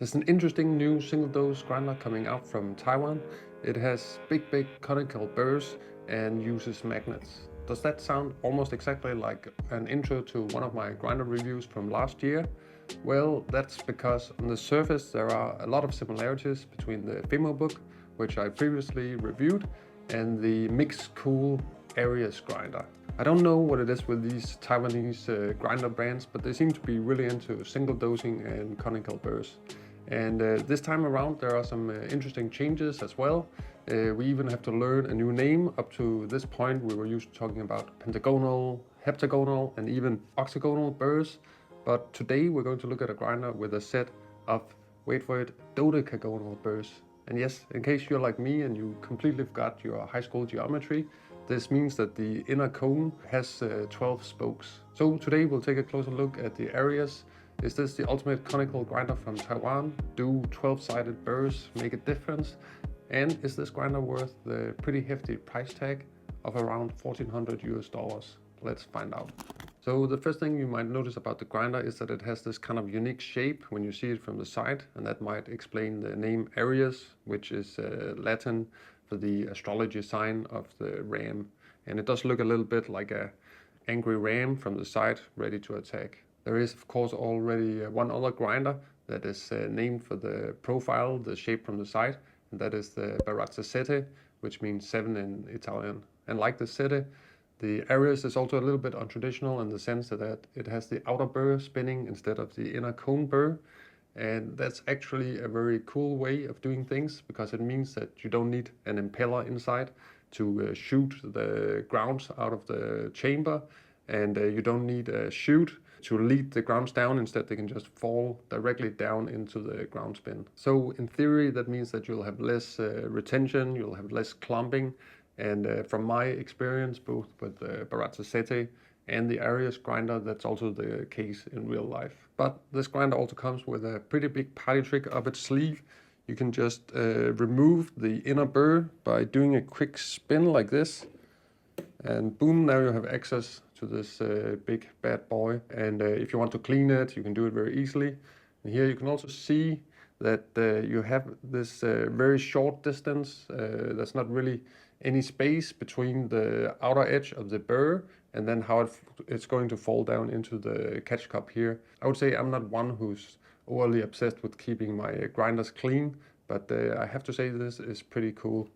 There's an interesting new single-dose grinder coming out from Taiwan. It has big conical burrs and uses magnets. Does that sound almost exactly like an intro to one of my grinder reviews from last year? Well, that's because on the surface there are a lot of similarities between the Fimo book, which I previously reviewed, and the Mixcool Arius grinder. I don't know what it is with these Taiwanese grinder brands, but they seem to be really into single dosing and conical burrs. And this time around there are some interesting changes as well. We even have to learn a new name. Up to this point we were used to talking about pentagonal, heptagonal and even octagonal burrs. But today we're going to look at a grinder with a set of, wait for it, dodecagonal burrs. And yes, in case you're like me and you completely forgot your high school geometry, this means that the inner cone has 12 spokes. So today we'll take a closer look at the Arius. Is this the ultimate conical grinder from Taiwan? Do 12-sided burrs make a difference? And is this grinder worth the pretty hefty price tag of around $1,400 US? Let's find out. So the first thing you might notice about the grinder is that it has this kind of unique shape when you see it from the side, and that might explain the name Arius, which is Latin for the astrology sign of the ram. And it does look a little bit like a angry ram from the side, ready to attack. There is of course already one other grinder that is named for the profile, the shape from the side, and that is the Barazza Sette, which means 7 in Italian. And like the Sette, the Arius is also a little bit untraditional in the sense that it has the outer burr spinning instead of the inner cone burr. And that's actually a very cool way of doing things, because it means that you don't need an impeller inside to shoot the grounds out of the chamber, and you don't need a chute to lead the grounds down. Instead they can just fall directly down into the ground spin. So in theory that means that you'll have less retention, you'll have less clumping, and from my experience both with the Barazza Sette and the Arius grinder, that's also the case in real life. But this grinder also comes with a pretty big party trick up its sleeve. You can just remove the inner burr by doing a quick spin like this, and boom, now you have access to this big bad boy. And if you want to clean it, you can do it very easily. And here you can also see that you have this very short distance. There's not really any space between the outer edge of the burr and then how it's going to fall down into the catch cup here. I would say I'm not one who's overly obsessed with keeping my grinders clean, but I have to say this is pretty cool.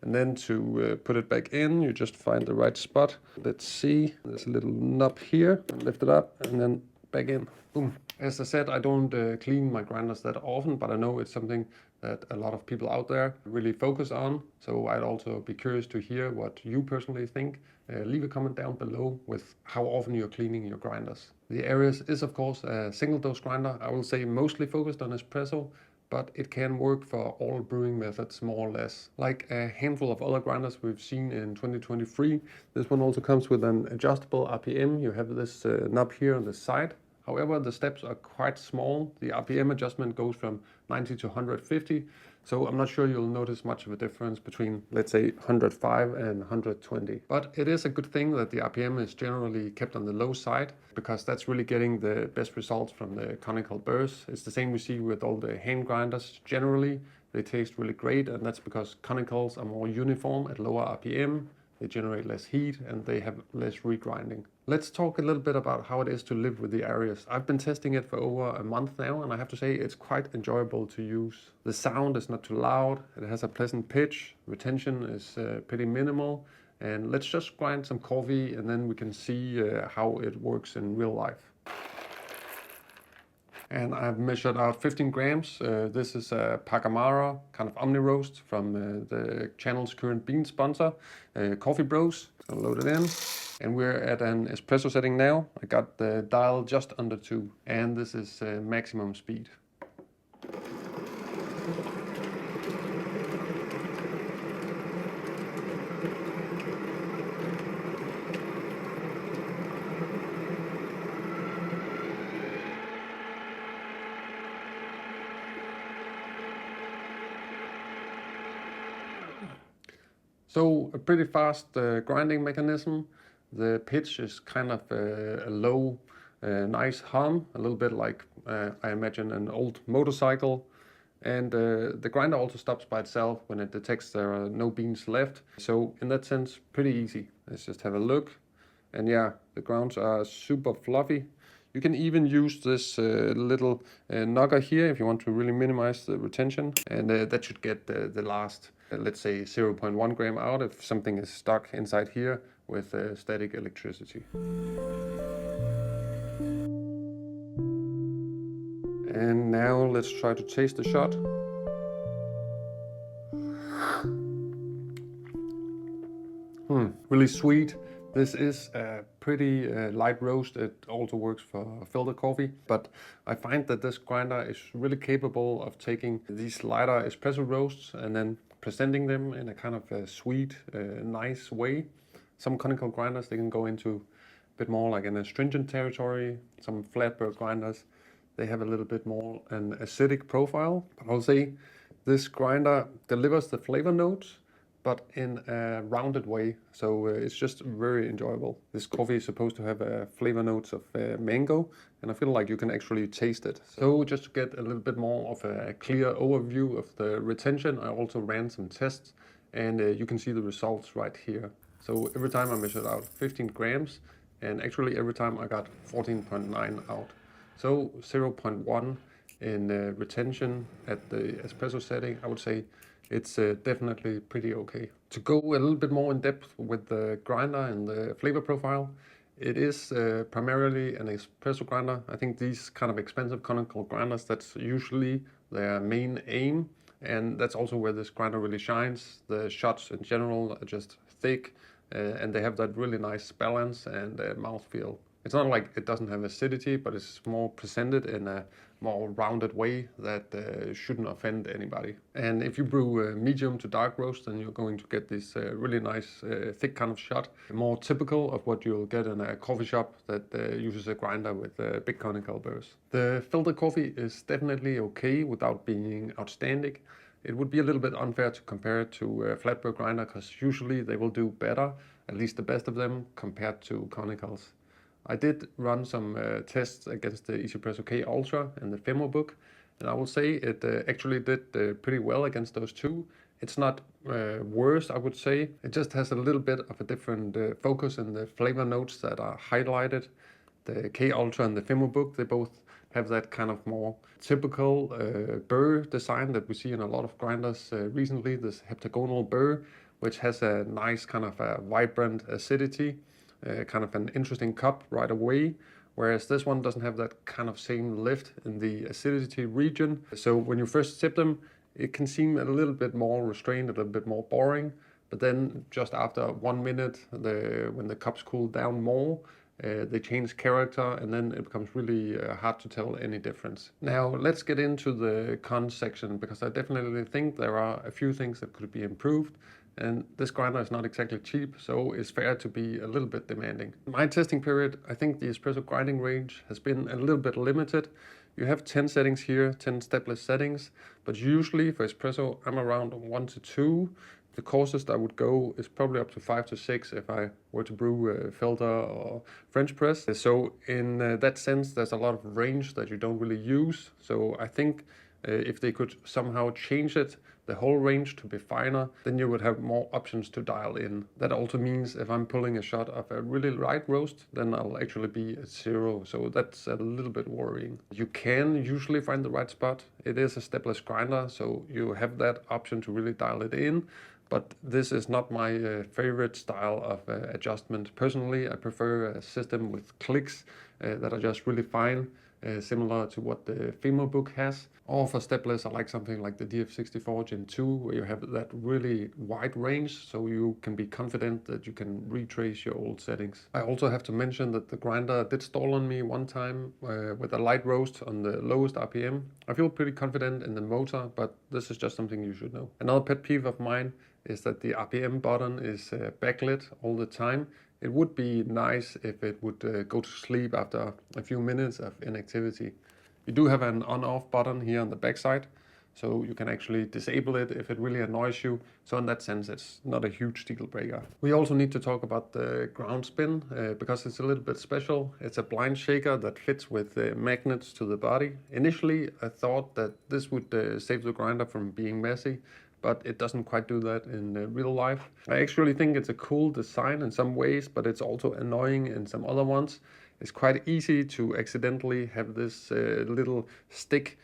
And then to put it back in, you just find the right spot. Let's see, there's a little knob here, lift it up and then back in, boom. As I said, I don't clean my grinders that often, but I know it's something that a lot of people out there really focus on. So I'd also be curious to hear what you personally think. Leave a comment down below with how often you're cleaning your grinders. The Arius is of course a single dose grinder. I will say mostly focused on espresso, but it can work for all brewing methods more or less. Like a handful of other grinders we've seen in 2023, this one also comes with an adjustable RPM. You have this knob here on the side. However, the steps are quite small. The RPM adjustment goes from 90 to 150, so I'm not sure you'll notice much of a difference between, let's say, 105 and 120. But it is a good thing that the RPM is generally kept on the low side, because that's really getting the best results from the conical burrs. It's the same we see with all the hand grinders generally. They taste really great, and that's because conicals are more uniform at lower RPM. They generate less heat and they have less regrinding. Let's talk a little bit about how it is to live with the Arius. I've been testing it for over a month now, and I have to say it's quite enjoyable to use. The sound is not too loud, it has a pleasant pitch, retention is pretty minimal, and let's just grind some coffee and then we can see how it works in real life. And I've measured out 15 grams. This is a Pacamara kind of Omni Roast from the channel's current bean sponsor, Coffee Bros. I'll load it in. And we're at an espresso setting now. I got the dial just under 2, and this is maximum speed. So a pretty fast grinding mechanism. The pitch is kind of a low, nice hum, a little bit like I imagine an old motorcycle. And the grinder also stops by itself when it detects there are no beans left. So in that sense, pretty easy. Let's just have a look. And yeah, the grounds are super fluffy. You can even use this little knocker here if you want to really minimize the retention. And that should get the last, let's say 0.1 gram out if something is stuck inside here with static electricity. And now let's try to taste the shot. Really sweet. This is a pretty light roast. It also works for filter coffee, but I find that this grinder is really capable of taking these lighter espresso roasts and then presenting them in a kind of a sweet, nice way. Some conical grinders, they can go into a bit more like an astringent territory. Some flat burr grinders, they have a little bit more an acidic profile. But I'll say this grinder delivers the flavor notes, but in a rounded way, so it's just very enjoyable. This coffee is supposed to have flavor notes of mango, and I feel like you can actually taste it. So just to get a little bit more of a clear overview of the retention, I also ran some tests, and you can see the results right here. So every time I measured out 15 grams, and actually every time I got 14.9 out. So 0.1 in retention at the espresso setting, I would say it's definitely pretty okay. To go a little bit more in depth with the grinder and the flavor profile, it is primarily an espresso grinder. I think these kind of expensive conical grinders, that's usually their main aim, and that's also where this grinder really shines. The shots in general are just thick, and they have that really nice balance and mouthfeel. It's not like it doesn't have acidity, but it's more presented in a more rounded way that shouldn't offend anybody. And if you brew medium to dark roast, then you're going to get this really nice thick kind of shot, more typical of what you'll get in a coffee shop that uses a grinder with big conical burrs. The filter coffee is definitely okay without being outstanding. It would be a little bit unfair to compare it to a flat burr grinder, because usually they will do better, at least the best of them, compared to conicals. I did run some tests against the EasyPresso K Ultra and the FemoBook, and I will say it actually did pretty well against those two. It's not worse, I would say. It just has a little bit of a different focus in the flavor notes that are highlighted. The K Ultra and the FemoBook, they both have that kind of more typical burr design that we see in a lot of grinders recently, this heptagonal burr, which has a nice kind of a vibrant acidity. Kind of an interesting cup right away, whereas this one doesn't have that kind of same lift in the acidity region. So when you first sip them, it can seem a little bit more restrained, a little bit more boring, but then just after 1 minute, when the cups cool down more, they change character, and then it becomes really hard to tell any difference. Now let's get into the cons section, because I definitely think there are a few things that could be improved. And this grinder is not exactly cheap, so it's fair to be a little bit demanding. In my testing period, I think the espresso grinding range has been a little bit limited. You have 10 settings here, 10 stepless settings, but usually for espresso, I'm around 1 to 2. The coarsest I would go is probably up to 5 to 6 if I were to brew filter or French press. So in that sense, there's a lot of range that you don't really use. So I think if they could somehow change it, the whole range to be finer, then you would have more options to dial in. That also means if I'm pulling a shot of a really light roast, then I'll actually be at 0. So that's a little bit worrying. You can usually find the right spot. It is a stepless grinder, so you have that option to really dial it in. But this is not my favorite style of adjustment. Personally, I prefer a system with clicks that are just really fine. Similar to what the FemoBook has. Or for stepless, I like something like the DF64 Gen 2, where you have that really wide range, so you can be confident that you can retrace your old settings. I also have to mention that the grinder did stall on me one time with a light roast on the lowest RPM. I feel pretty confident in the motor, but this is just something you should know. Another pet peeve of mine is that the RPM button is backlit all the time. It would be nice if it would go to sleep after a few minutes of inactivity. You do have an on-off button here on the backside, so you can actually disable it if it really annoys you. So in that sense, it's not a huge deal breaker. We also need to talk about the ground spin because it's a little bit special. It's a blind shaker that fits with magnets to the body. Initially, I thought that this would save the grinder from being messy, but it doesn't quite do that in real life. I actually think it's a cool design in some ways, but it's also annoying in some other ones. It's quite easy to accidentally have this little stick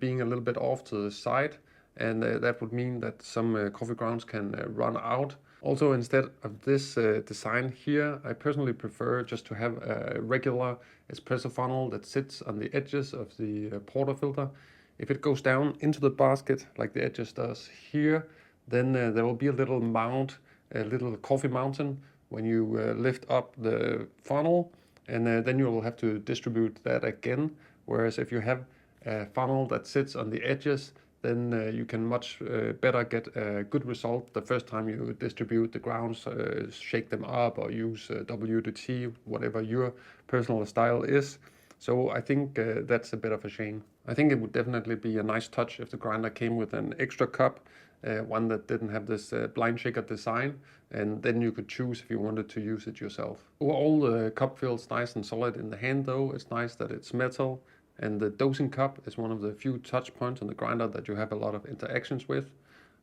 being a little bit off to the side, and that would mean that some coffee grounds can run out. Also, instead of this design here, I personally prefer just to have a regular espresso funnel that sits on the edges of the portafilter. If it goes down into the basket like the edges does here, then there will be a little mount, a little coffee mountain when you lift up the funnel, and then you will have to distribute that again. Whereas if you have a funnel that sits on the edges, then you can much better get a good result the first time you distribute the grounds, shake them up or use WDT, whatever your personal style is. So I think that's a bit of a shame. I think it would definitely be a nice touch if the grinder came with an extra cup, one that didn't have this blind shaker design, and then you could choose if you wanted to use it yourself. Overall, the cup feels nice and solid in the hand though. It's nice that it's metal, and the dosing cup is one of the few touch points on the grinder that you have a lot of interactions with.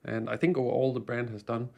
And I think overall the brand has done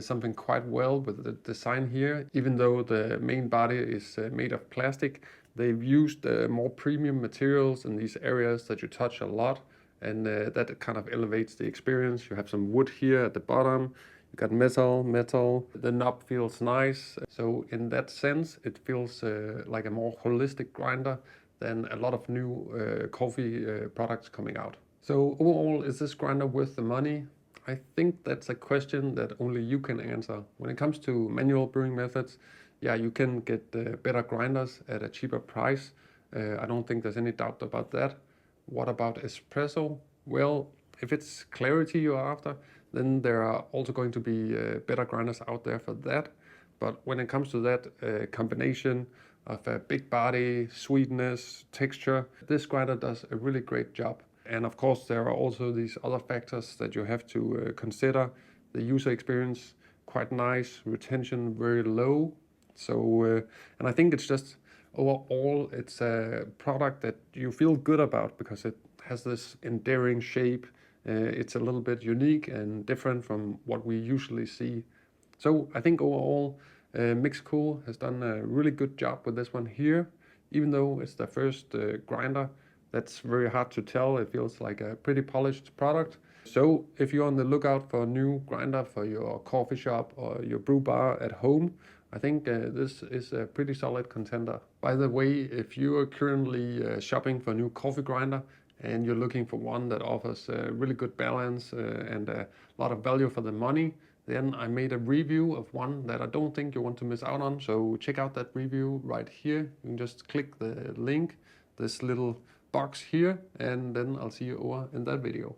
something quite well with the design here. Even though the main body is made of plastic, they've used more premium materials in these areas that you touch a lot, and that kind of elevates the experience. You have some wood here at the bottom, you got metal, the knob feels nice. So in that sense, it feels like a more holistic grinder than a lot of new coffee products coming out. So overall, is this grinder worth the money? I think that's a question that only you can answer. When it comes to manual brewing methods, yeah, you can get better grinders at a cheaper price. I don't think there's any doubt about that. What about espresso? Well, if it's clarity you're after, then there are also going to be better grinders out there for that. But when it comes to that combination of a big body, sweetness, texture, this grinder does a really great job. And of course, there are also these other factors that you have to consider. The user experience, quite nice, retention very low. So, and I think it's just overall, it's a product that you feel good about because it has this endearing shape. It's a little bit unique and different from what we usually see. So I think overall, Mixcool has done a really good job with this one here. Even though it's the first grinder, that's very hard to tell. It feels like a pretty polished product. So if you're on the lookout for a new grinder for your coffee shop or your brew bar at home, I think this is a pretty solid contender. By the way, if you are currently shopping for a new coffee grinder and you're looking for one that offers a really good balance and a lot of value for the money, then I made a review of one that I don't think you want to miss out on. So check out that review right here. You can just click the link, this little box here, and then I'll see you over in that video.